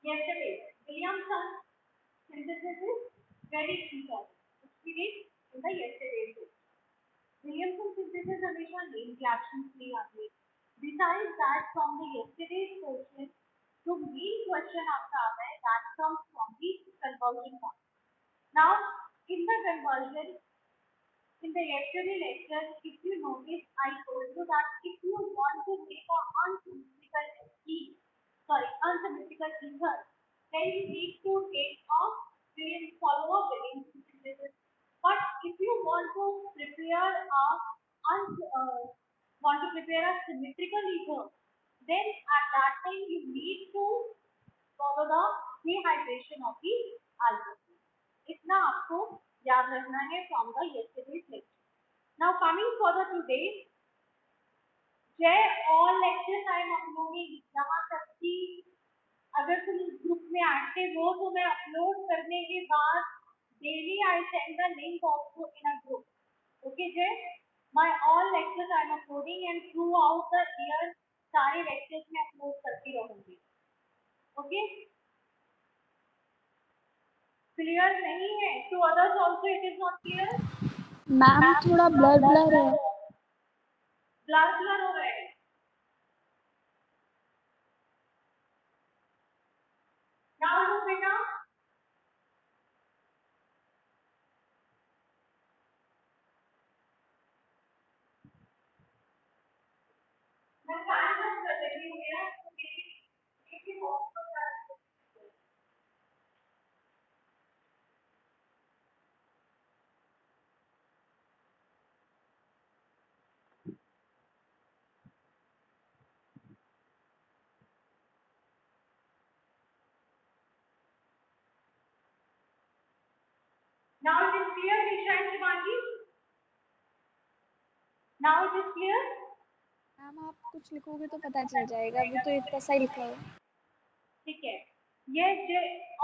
Yesterday, Williamson synthesis is very important. Which we did in the yesterday's day. Williamson synthesis हमेशा name captions नहीं आते. Besides that, from the yesterday's question, जो main question आपका आता है, that comes from the conversion part. Now, in the conversion, in the yesterday lecture, if you notice, I told you that if you want to make a unsymmetrical key, unsymmetrical ether, then you need to take a follow a Williams synthesis. But if you want to prepare a symmetrical ether, then at that time you need to follow the dehydration of the alcohol. इतना आपको याद रखना है from the yesterday's lecture. Now coming further today, जय all lectures I am uploading. यहाँ तक कि अगर तुम ग्रुप में एक्टिव हो तो मैं अपलोड करने के बाद daily I send the link also in a group. Okay जय, my all lectures I am uploading and throughout the year सारे lectures में अपलोड करती रहूंगी. ओके क्लियर नहीं है? To others also it is not clear? Ma'am थोड़ा blur blur है. Blur हो रहा है. नाउ लुक बेटा, मैं फैन बंद कर देती हूँ मेरा. Now it is clear, Nisha and Shivangi? Now it is clear? Ma'am आप कुछ लिखोगे तो पता चल जाएगा, अभी तो इतना सा ही लिखा है. ठीक है. ये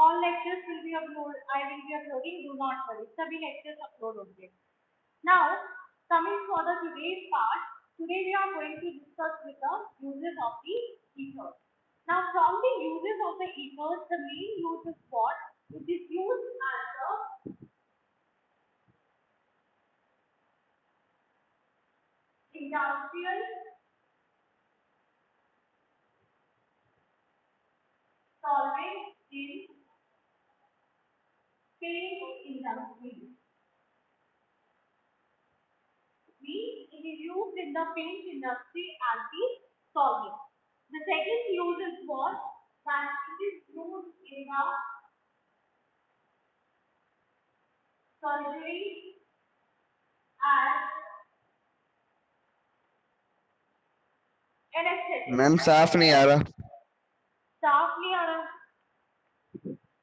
all lectures will be uploaded. I will be uploading. Do not worry. सभी lectures upload होंगे. Now coming further today's part. Today we are going to discuss with the uses of the ethers. Now from the uses of the ethers, the main use is what? It is used as a industrial solvent in paint industry. It is used in the paint industry as the solvent. The second use is what? That it is used in the surgery as anesthetic. Ma'am साफ नहीं आ रहा. साफ नहीं आ रहा?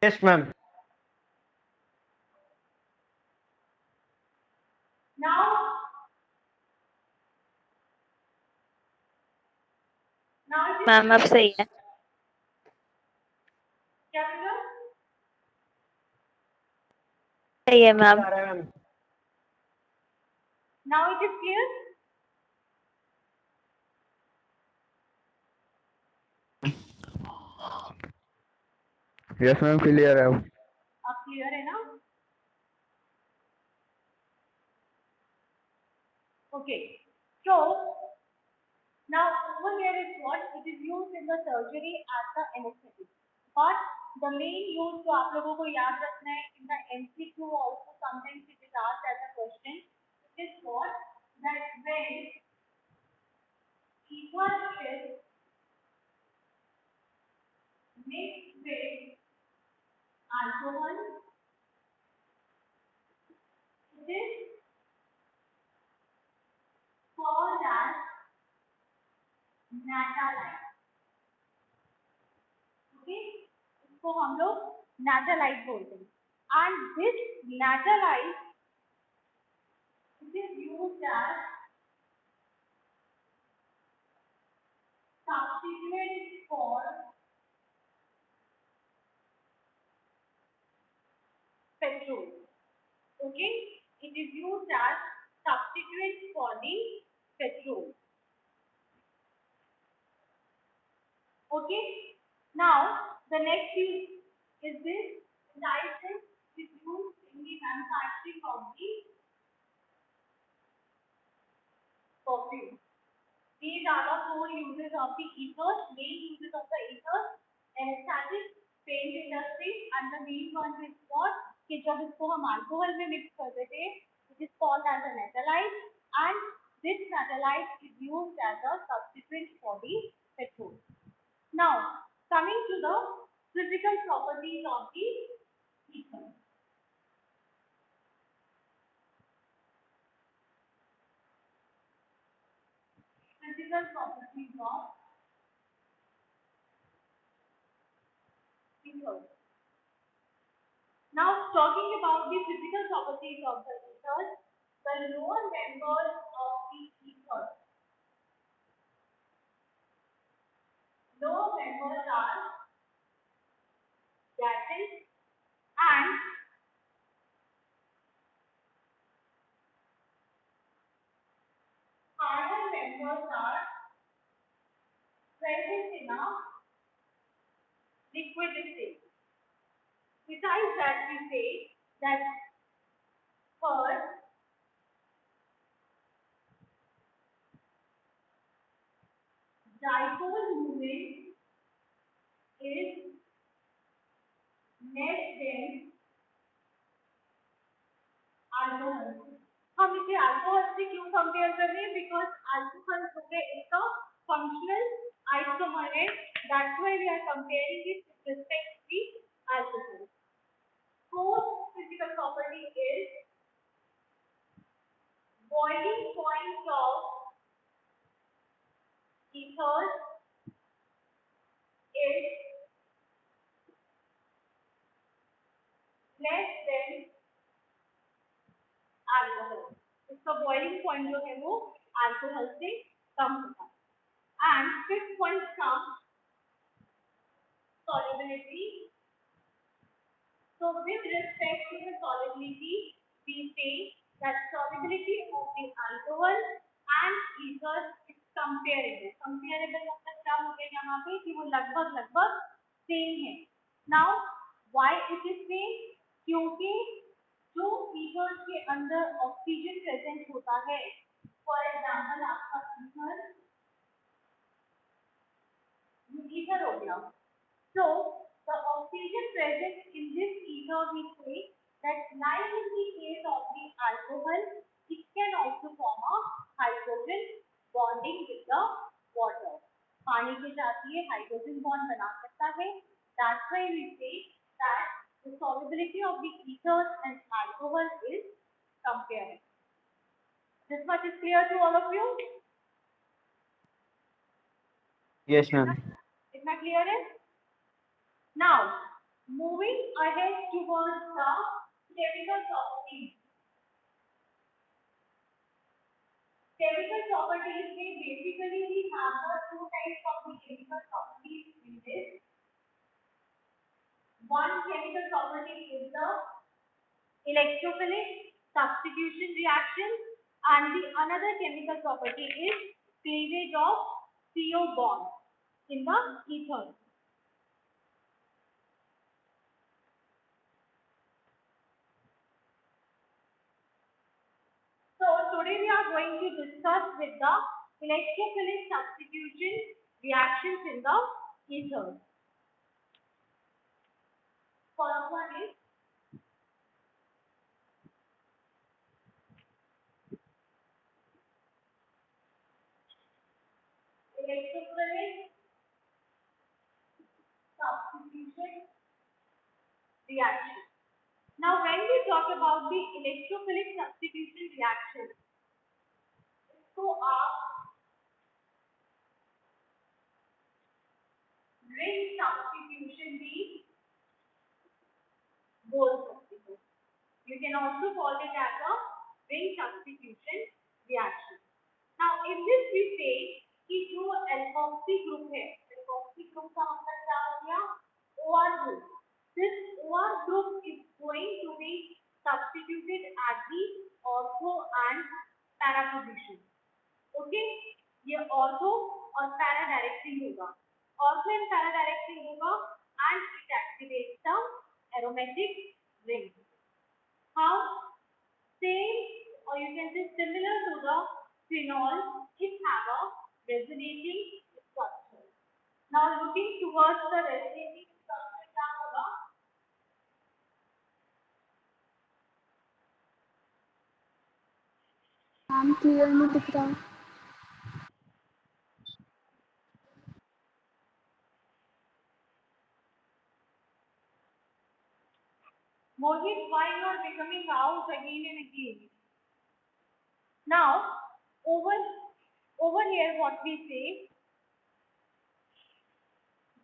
Yes, ma'am. Now ma'am अब सही है. क्या बोला? सही है ma'am. Now it is clear? Yes ma'am clear है. अब क्लियर है ना? Okay. So now over here is what? It is used in the surgery as the anesthetic. But the main use जो आप लोगों को याद रखना है in the MCQ also sometimes it is asked as a question. It is what? That when ether is mixed with alcohol, it is called as natalite. Okay, इसको हम लोग natalite बोलते हैं. And this natalite it is used as substituent for petrol. Okay, it is used as substituent for the petrol. Okay, Now, the next use is this license is used in the manufacturing of the perfume. These are the four uses of the ethers, main uses of the ethers, anesthetic, paint industry, and the main one is what? कि जब इसको हम alcohol में mix कर देते हैं, it is called as a nathalide, and this nathalide is used as a substitute for the petrol. Now, coming to the physical properties of the ether. Physical properties of ether. Now, talking about the physical properties of the ethers, the lower members of the ether. Lower members are gases and higher members are present in a liquid state. Besides that, we say that first, dipole moment is less than alcohol. हम इसे alcohol से क्यों compare कर रहे हैं? Because alcohol हो गया इसका फंक्शनल आइसोमर है, that's why we are comparing it with respect to alcohol. Fourth physical property is boiling point of ethers is less than alcohol. इसका boiling point जो है वो alcohol से कम होता है. And fifth one comes solubility. So with respect to the solubility, we say that solubility of the alcohol and ether is comparable. Comparable मतलब क्या हो गया यहाँ पे कि वो लगभग सेम है. Now why it is same? क्योंकि जो ether के अंदर ऑक्सीजन प्रेजेंट होता है, फॉर एग्जाम्पल आपका ether हो गया. So the oxygen present in this ether, we say that like in the case of the alcohol, it can also form a hydrogen bonding with the water. पानी के साथ ये hydrogen bond बना सकता है. That's why we say that the solubility of the ether and alcohol is comparable. This much is clear to all of you? Yes, ma'am. इतना clear है? Now, moving ahead towards the chemical properties. Chemical properties में basically we have the two types of the chemical properties in this. One chemical property is the electrophilic substitution reaction, and the another chemical property is cleavage of CO bond in the ether. So today we are going to discuss with the electrophilic substitution reactions in the ether. First one is electrophilic substitution reaction. Now when we talk about the electrophilic substitution reaction, इसको आप ring substitution भी बोल सकते हो. You can also call it as a ring substitution reaction. Now in this we say कि जो alkoxy group है, alkoxy group का मतलब क्या हो गया? OR group. This OR group is going to be substituted at the ortho and para position. Okay? ये ortho और para directly होगा. Ortho in para direction होगा and it activates the aromatic ring. How? Same, or you can say similar to the phenol, it have a resonating structure. Now looking towards the resonating structure क्या होगा? Ma'am clear नहीं दिख रहा। Mohit, why you are becoming out again and again? Now, over here, what we say,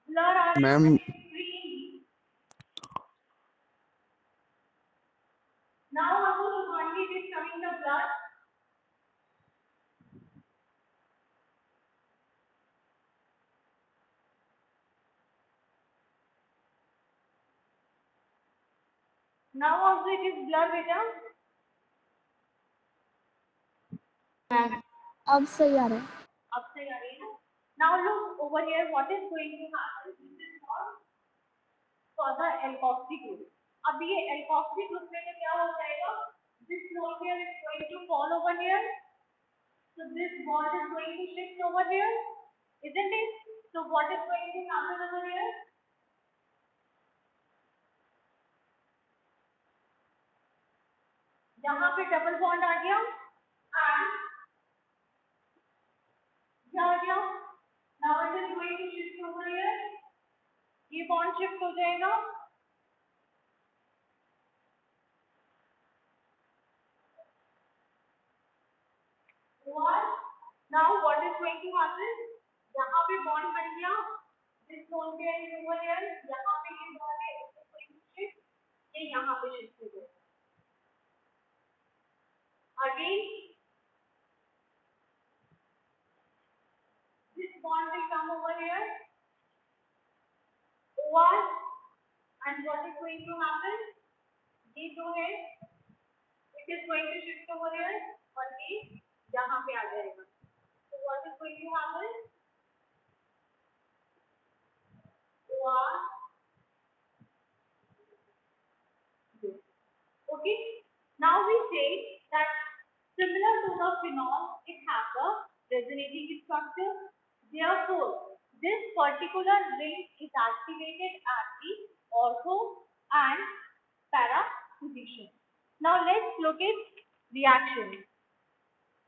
blur our Ma'am. screen. Now, Abu Shubhangi is coming the blur. Now also it is blur, beta. अब सही आ रहा है। अब सही आ रही है ना? Now look over here. What is going to happen? This is for the alkoxy group. अब ये alkoxy group में क्या हो जाएगा? This lone pair is going to fall over here. So this bond is going to shift over here, isn't it? So what is going to happen over here? यहाँ पे double bond आ गया and क्या आ गया? Now it is going to shift over here. ये bond shift हो जाएगा. What? Now what is going to happen? यहाँ पे बॉन्ड बन गया. This lone pair is over here. यहाँ पे ये बॉन्ड है. It is going to shift. ये यहाँ पे शिफ्ट हो जाएगा. Again, this bond will come over here. OR, and what is going to happen? ये जो है, it is going to shift over here और ये यहाँ पे आ जाएगा. So what is going to happen? OR. Okay. Now we say that similar to the phenol, it has a resonating structure. Therefore, this particular ring is activated at the ortho and para position. Now let's look at reaction.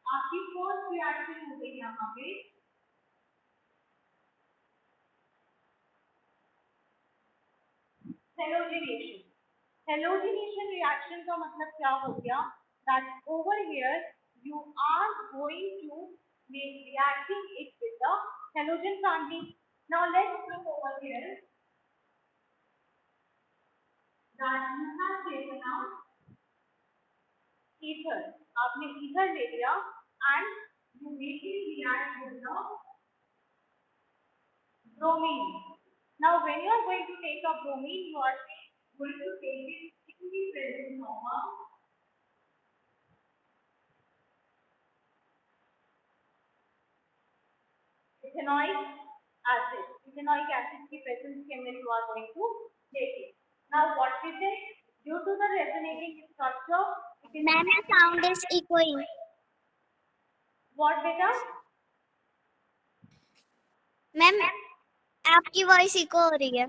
आपकी first reaction हो गई यहाँ पे halogenation. Halogenation reaction का मतलब क्या हो गया? That over here you are going to be reacting it with the halogen family. Now let's look over here. That you have taken out ether. आपने ether ले लिया and you make it react with the bromine. Now when you are going to take a bromine, you are going to take it in the presence of a ethanoic acid. Ethanoic acid की presence के अंदर you are going to take it. Now what is it? Due to the resonating structure, it is Ma'am, your sound is echoing. what beta? Ma'am आपकी voice eco हो रही है।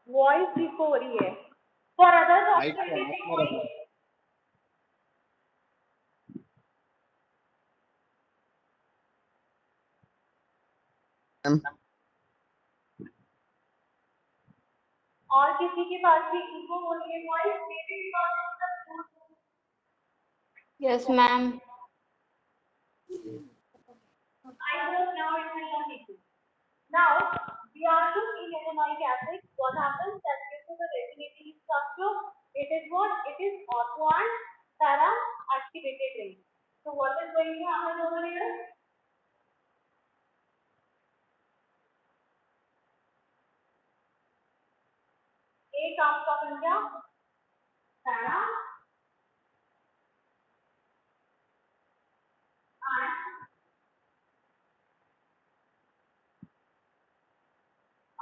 Voice echo हो रही है. For others also it is echoing. और किसी के पास भी इको हो रही है वॉइस मेरे पास Yes, ma'am. I hope now it will not echo. Now we are to in ethanoic acid. What happens that due to the resonating structure, it is what? It is ortho and para activated ring. So what is going to happen over here? एक आपका बन गया para and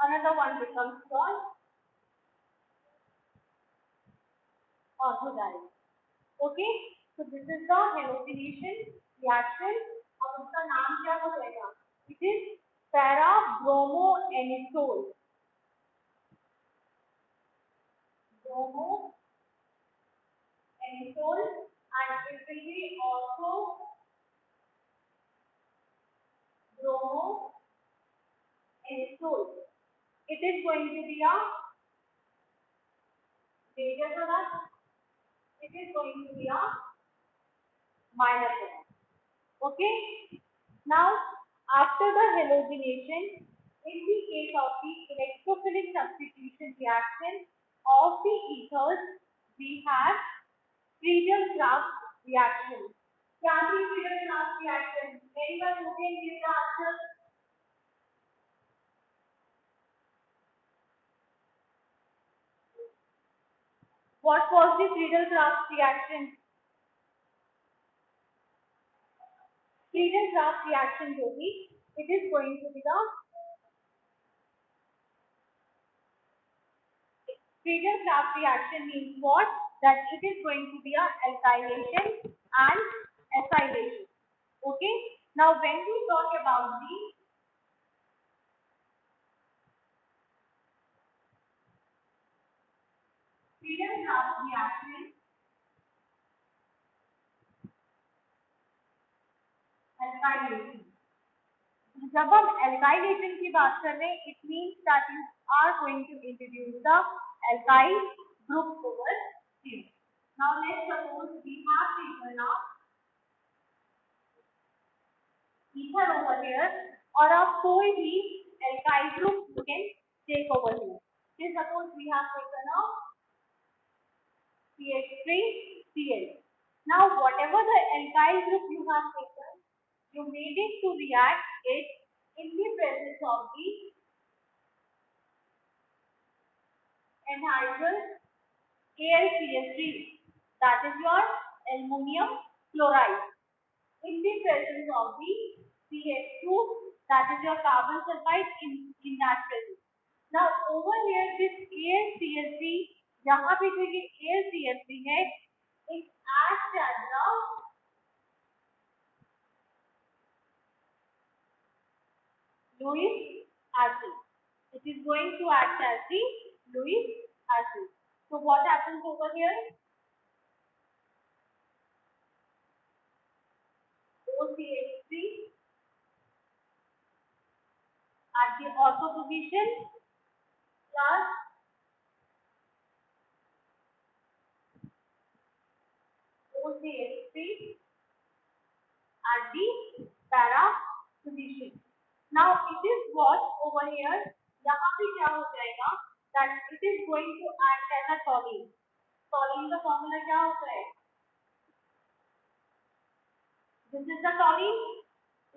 another one becomes your orthodirect. Okay, so this is the halogenation reaction. अब उसका नाम क्या हो जाएगा? It is para-bromoanisole. Bromoanisole, and it will be also bromoanisole. It is going to be a major product. It is going to be a minor product. Okay. Now, after the halogenation, in the case of the electrophilic substitution reaction of the ethers, we have Friedel-Crafts reaction. क्या थी Friedel-Crafts reaction? Anyone who can give the answer? What was the Friedel-Crafts reaction? Friedel-Crafts reaction जो थी, it is going to be the Friedel-Crafts reaction means what? That it is going to be a alkylation and acylation. Okay. Now, when we talk about the Friedel-Crafts reaction, alkylation. जब हम alkylation की बात कर रहे हैं, it means that you are going to introduce the alkyl group over here. Now, let's suppose we have taken a ether over here, और आप कोई भी alkyl group you can take over here. Say suppose we have taken a CH3Cl. Now, whatever the alkyl group you have taken, you made it to react it in the presence of the anhydrous AlCl3, that is your aluminum chloride, in the presence of the CH2, that is your carbon sulfide, in that presence. Now, over here, this AlCl3, यहाँ पे जो ये AlCl3 है, it acts as a Lewis acid. It is going to act as the Lewis acid. So what happens over here? OCH3 at the ortho position plus OCH3 at the para position. Now it is what over here, यहाँ पे क्या हो जाएगा? That it is going to act as a toluene. Toluene का formula क्या होता है? This is the toluene,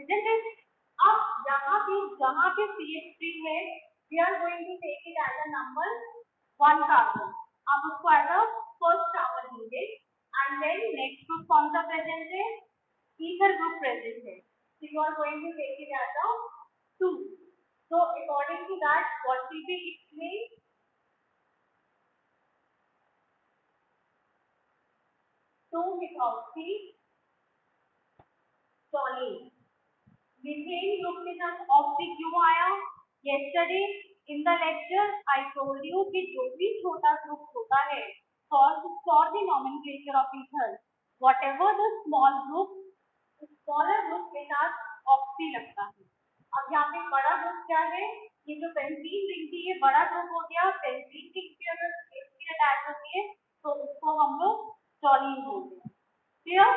isn't it? अब यहाँ पे जहाँ पे CH3 है, we are going to take it as a number 1 carbon. अब उसको as a first carbon लेंगे, and then next group कौन सा present है? Ether group present है. So you are going to take it as a 2. So according to that, what will be its name? 2-methoxy toluene. Methane group के साथ oxy क्यों आया? Yesterday in the lecture I told you कि जो भी छोटा group होता है for the nomenclature of ether, whatever the smaller group के साथ oxy लगता है. अब यहाँ पे बड़ा ग्रुप क्या है? ये जो बेंजीन रिंग थी, ये बड़ा ग्रुप हो गया. बेंजीन रिंग की अगर CH3 अटैच होती है तो उसको हम लोग टॉलीन बोलते हैं. Clear?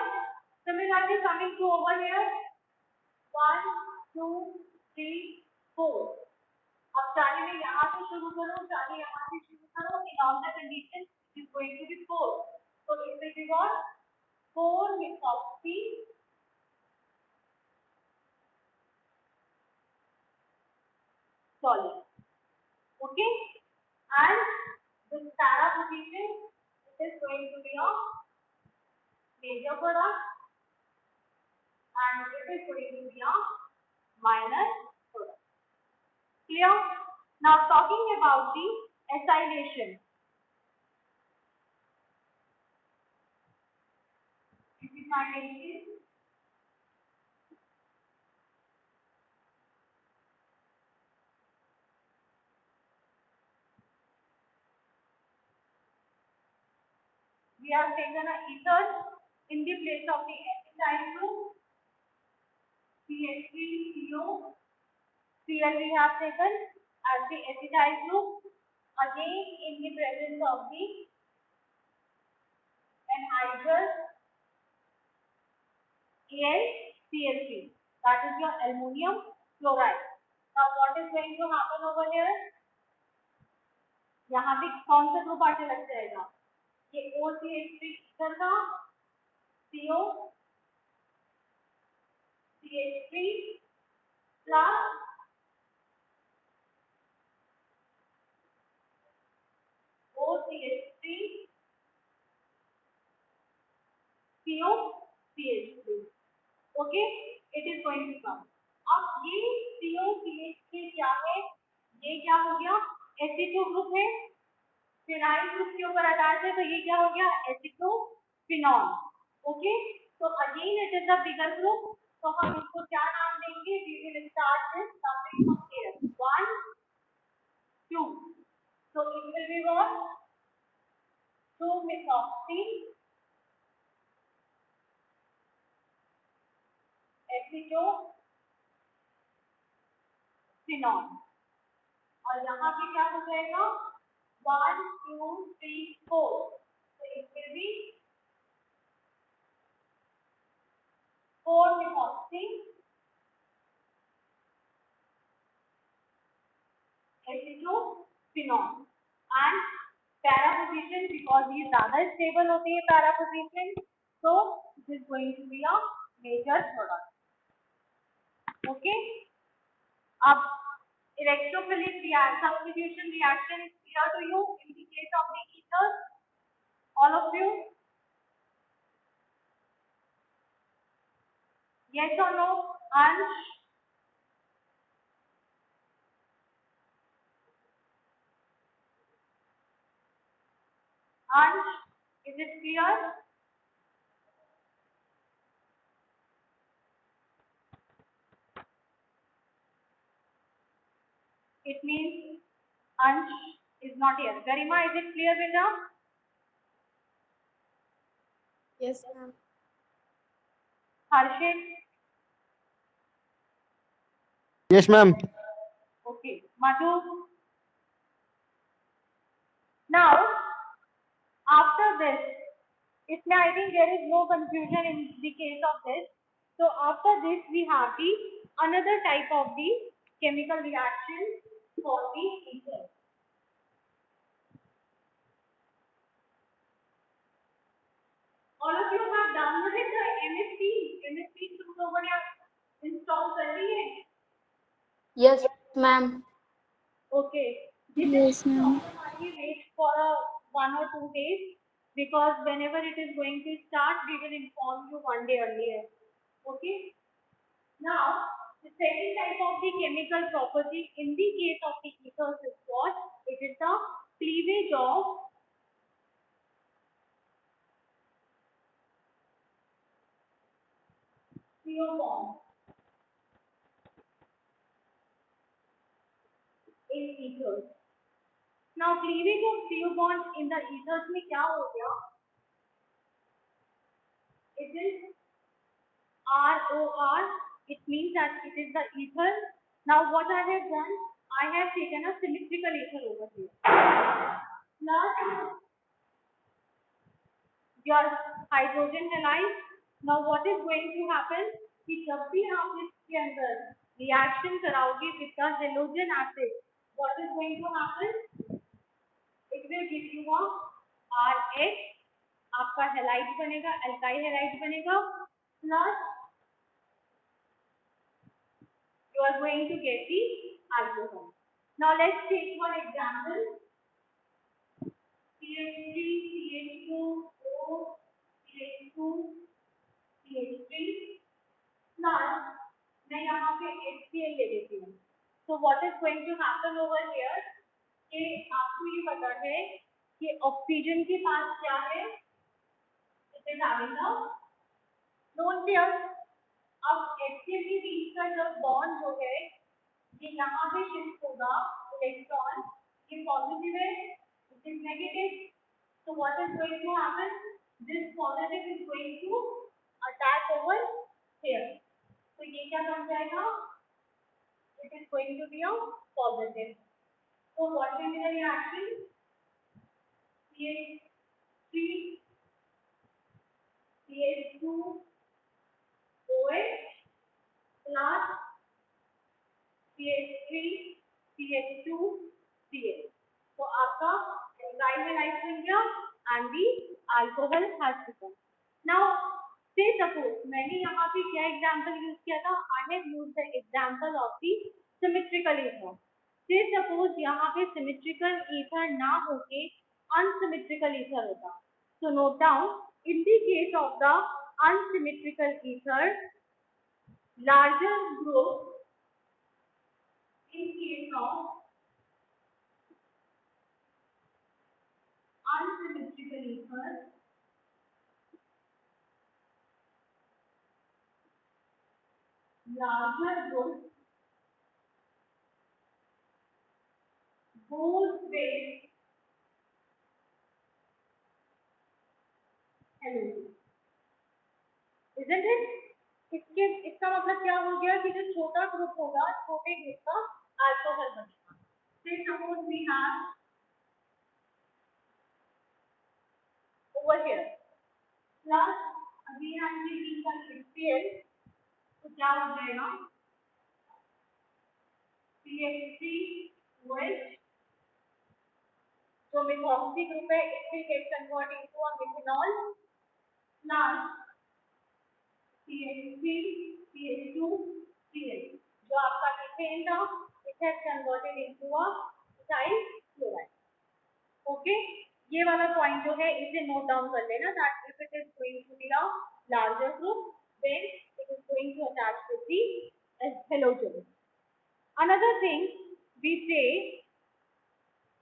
Similarly, coming to over here, 1, 2, 3, 4. अब चाहे मैं यहाँ से शुरू करूँ, चाहे यहाँ से शुरू करूँ, in all the conditions it is going to be 4. So it will be what? 4-methoxy toluene. Okay, and this para position, it is going to be a major product, and it is going to be a minor product. Clear? Now talking about the acylation. This is my name. We have taken a ether in the place of the acetyl group. CH3CO. Cl we have taken as the acetyl group. Again in the presence of the anhydrous AlCl3. That is your aluminum chloride. Now what is going to happen over here? यहाँ भी कौन सा group आके लग जाएगा? ये OCH3 ether का CO CH3 plus OCH3 CO CH3. Okay, it is going to come. अब ये CO CH3 क्या है? ये क्या हो गया? H2 ग्रुप है, फिनाइल ग्रुप के ऊपर अटैच है, तो ये क्या हो गया? H2 ओके, तो again it is a bigger group, तो हम इसको क्या नाम देंगे? We will start this numbering from here 1 2, so it will be what? 2-methoxy acetophenol, और यहाँ पे क्या हो जाएगा? 1 2 3 4, so it will be 4-methoxy acetophenol, and para position, because ये ज्यादा स्टेबल होती है para position, so it is going to be a major product. Okay, अब electrophilic substitution reaction is clear to you in the case of the ether, all of you? Yes or no? Ansh? Ansh, is it clear? It means Ansh is not here. Garima, is it clear, beta? Yes, ma'am. Harshit? Yes, ma'am. Okay. Madhu? Now, after this, I think there is no confusion in the case of this. So after this, we have the another type of the chemical reaction for the ether. All of you have downloaded the MSP to over here install कर ली है? Yes, ma'am. Okay. Yes, ma'am. Wait for 1 or 2 days, because whenever it is going to start, we will inform you 1 day earlier. Okay. Now, the second type of the chemical property in the case of the ethers is what? It is the cleavage of CO bond in ethers. Now, cleavage of CO bond in the ethers में क्या हो गया? It is ROR. It means that it is the ether. Now, what I have done? I have taken a symmetrical ether over here. Plus your hydrogen halide. Now, what is going to happen? कि जब भी आप इसके अंदर reaction कराओगे with the halogen acid, what is going to happen? It will give you a RH. आपका halide बनेगा, alkyl halide बनेगा, plus you are going to get the alcohol. Now let's take one example. CH3, CH2, O, CH2, CH3 plus मैं यहाँ पे HCl ले लेती हूँ. So what is going to happen over here कि आपको ये पता है कि ऑक्सीजन के पास क्या है, it is having a lone pair. अब एक्सियल के बीच का जब बॉन्ड जो है ये यहाँ पे शिफ्ट होगा, इलेक्ट्रॉन ये पॉजिटिव है, it is negative. So what is going to happen? This positive is going to attack over here. So ये क्या बन जाएगा? It is going to be a positive. So what will be the reaction? CH3 CH2 OH plus CH3 CH2 CH. So आपका enzyme react हो गया and the alcohol has become. Now say suppose मैंने यहाँ पे क्या example use किया था? I have used the example of the symmetrical ether. Say suppose यहाँ पे symmetrical ether ना होके unsymmetrical ether होता. So note down, in the case of the unsymmetrical ether, larger group in case of unsymmetrical ether, larger group goes with halogen. Isn't it? इसका मतलब क्या हो गया कि जो छोटा ग्रुप होगा छोटे ग्रुप का अल्कोहल बनेगा। Say suppose we have over here plus अभी हम taking का HCl, तो क्या हो जाएगा? CH3OH जो methoxy group है it will get converted into a methanol plus CH3 CH2 CH जो आपका मीथेन था it has converted into a ethyl chloride. Okay ये वाला पॉइंट जो है इसे नोट डाउन कर लेना that if it is going to be a larger group then it is going to attach with the halogen. Another thing we say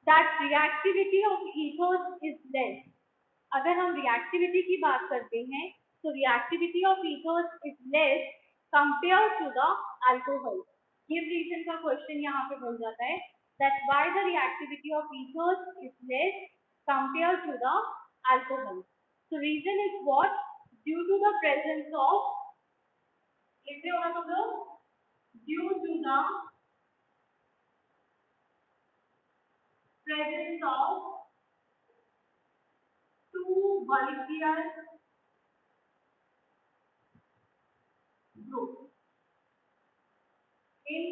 that reactivity of ethers is less. अगर हम reactivity की बात करते हैं तो reactivity of ethers is less compared to the alcohol. Give reason का question यहाँ पे बन जाता है that why the reactivity of ethers is less compared to the alcohol. So reason is what? Due to the presence of लिखते होगा तो due to the presence of two bulkier groups in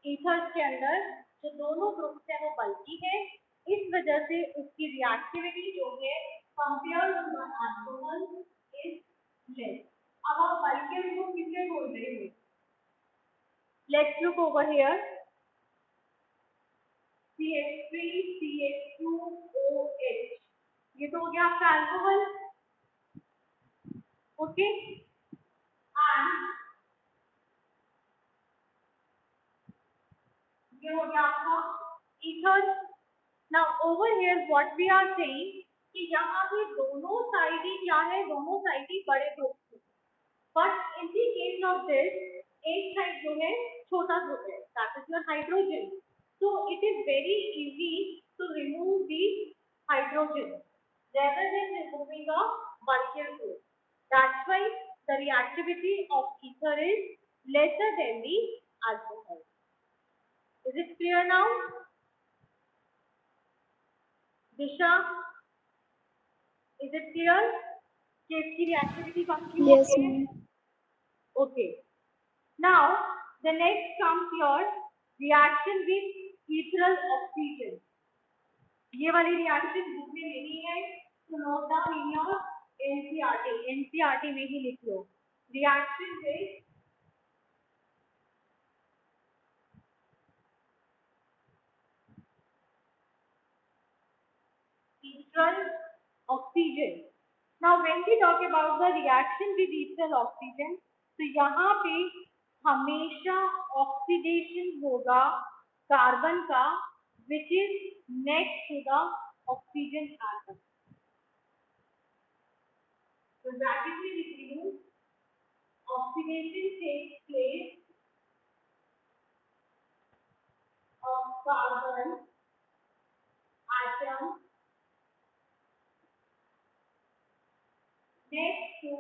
ethers के अंदर जो दोनों groups हैं वो बल्कि है, इस वजह से उसकी रिएक्टिविटी जो है compare to the alcohol is less. अब आप बल्कियर ग्रुप किससे बोल रहे हैं? Let's look over here CH3 CH2OH ये तो हो गया आपका अल्कोहल, ओके एंड ये हो गया आपका ether. Now over here what we are saying कि यहाँ पे दोनों साइड ही क्या है, दोनों साइड ही बड़े ग्रुप है, but in the case of this एक साइड जो है छोटा ग्रुप है that is your hydrogen. So it is very easy to remove the hydrogen rather than removing a bulkier group. That's why the reactivity of ether is lesser than the alcohol. Is it clear now? Disha, is it clear? कि इसकी reactivity कम क्यों Yes, होती है? ma'am. Okay. Now the next comes your reaction with ethereal oxygen. ये वाली reaction जिसने लेनी है तो note down in your NCERT में ही लिख लो reaction with ethereal oxygen. Now when we talk about the reaction with ethereal oxygen तो यहाँ पे हमेशा ऑक्सीडेशन होगा कार्बन का which is next to the oxygen atom. So bracket में लिख रही हूँ oxidation takes place of carbon atom next to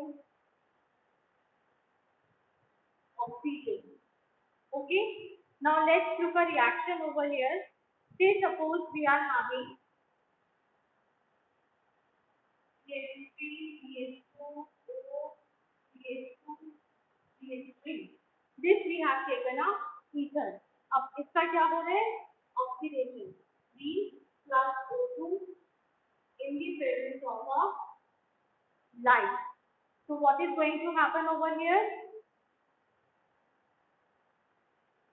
oxygen. Okay. Now let's look a reaction over here. Say suppose we are having CH3, CH2, O, CH2, CH3. This we have taken a ether. अब इसका क्या हो रहा है? Oxidation. 3 plus O2 in the presence of a light. So what is going to happen over here?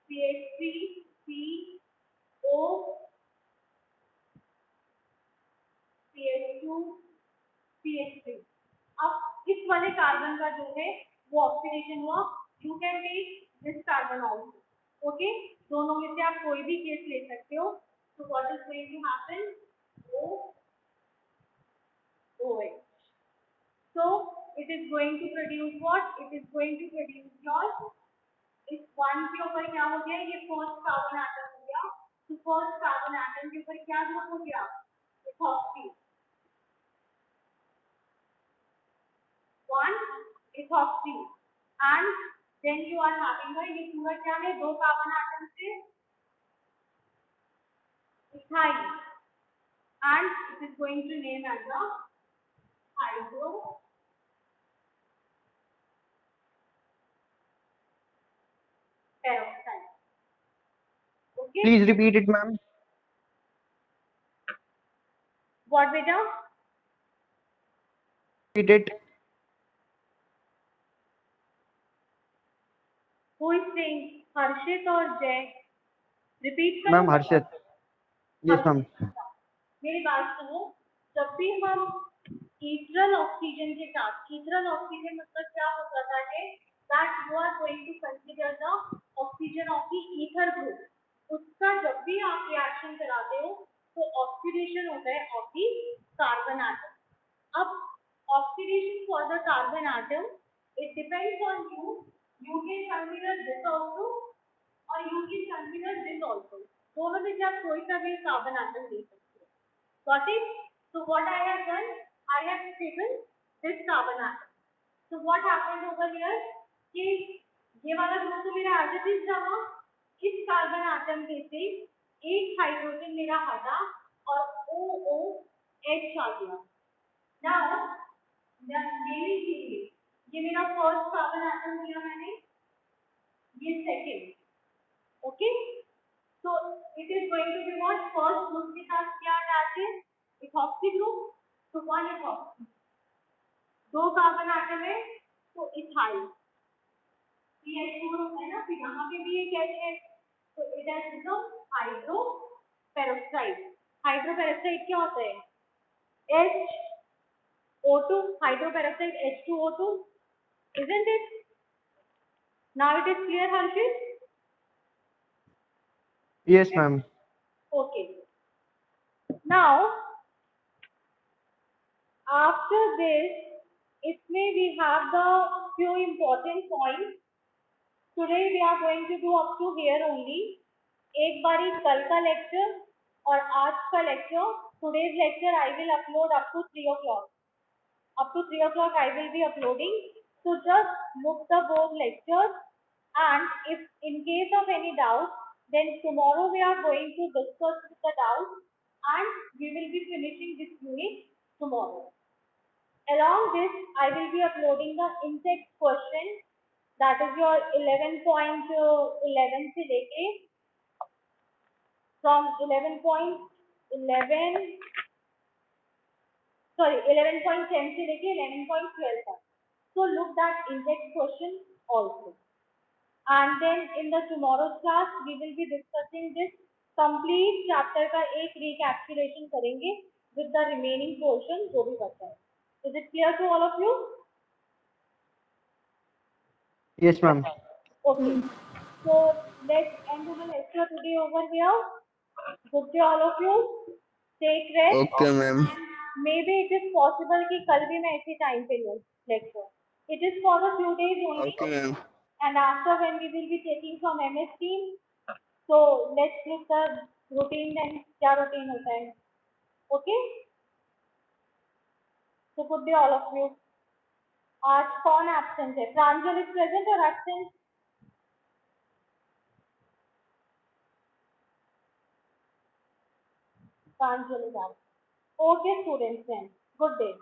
CH3, CO, CH2, CH3. अब इस वाले carbon का जो है वो ऑक्सीडेशन हुआ. You can take this carbon also. Okay, दोनों में से आप कोई भी केस ले सकते हो. So what is going to happen? O OH. So it is going to produce what? It is going to produce your इस वन के ऊपर क्या हो गया? ये फर्स्ट कार्बन एटम हो गया. तो फर्स्ट कार्बन एटम के ऊपर क्या ग्रुप हो गया? Ethoxy. One ethoxy. And then you are having ये पूरा क्या है? दो कार्बन एटम से ethyl. And it is going to name as the hydro peroxide. Okay. Please repeat it, ma'am. What beta? Repeat it. Who is saying? Harshit or Jay? Repeat करो. Ma'am, Harshit. Yes, ma'am. मेरी बात सुनो. जब भी हम ethereal oxygen के साथ, ethereal oxygen मतलब क्या हो जाता है? That you are going to consider the oxygen of the ether group. उसका जब भी आप रिएक्शन कराते हो तो ऑक्सीडेशन होता है ऑफ द कार्बन एटम. अब oxidation for the carbon atom it depends on you. You can consider this also और you can consider this also. दोनों में से आप कोई सा भी कार्बन एटम ले सकते हो. Got it? So what I have done? I have taken this carbon atom. So what happened over here? कि ये वाला ग्रुप तो मेरा एज इट इज रहा. इस कार्बन एटम के से एक हाइड्रोजन मेरा हटा और OOH आ गया. नाउ लेने के लिए ये मेरा फर्स्ट कार्बन एटम लिया मैंने, ये second. Okay, so it is going to be what? First group के साथ क्या अटैच है? Ethoxy group. तो वन इथॉक्सी. दो कार्बन एटम है तो इथाइल. CH4 है ना, फिर यहाँ पे भी एक H है तो it has become hydro peroxide. Hydro peroxide क्या होता है? HO2. Hydro peroxide H2O2. Isn't it? Now it is clear, Harshit? Yes, ma'am. Okay. Now after this, इसमें we have the few important points. Today we are going to do up to here only. एक बारी कल का lecture और आज का lecture. Today's lecture I will upload up to 3 o'clock. Up to 3 o'clock I will be uploading. So just look the both lectures, and if in case of any doubt, then tomorrow we are going to discuss the doubts, and we will be finishing this unit tomorrow. Along this, I will be uploading the in-text question, that is your 11.11 से लेके from 11.10 से लेके 11.12 तक. So look that in-text question also. And then in the tomorrow's class, we will be discussing this complete chapter का एक recapitulation करेंगे with the remaining portion जो भी बचा है. Is it clear to all of you? Yes, ma'am. Okay. So let's end the lecture today over here. Good day all of you. Take rest. Okay, ma'am. Maybe it is possible कि कल भी मैं इसी time पे लूँ lecture. It is for a few days only. Okay, ma'am. And after when we will be taking from MS team, so let's look the routine and क्या routine होता है. Okay? So good day all of you. आज कौन absent है? प्रांजल is present or absent? Pranjal is absent. Okay students then. Good day.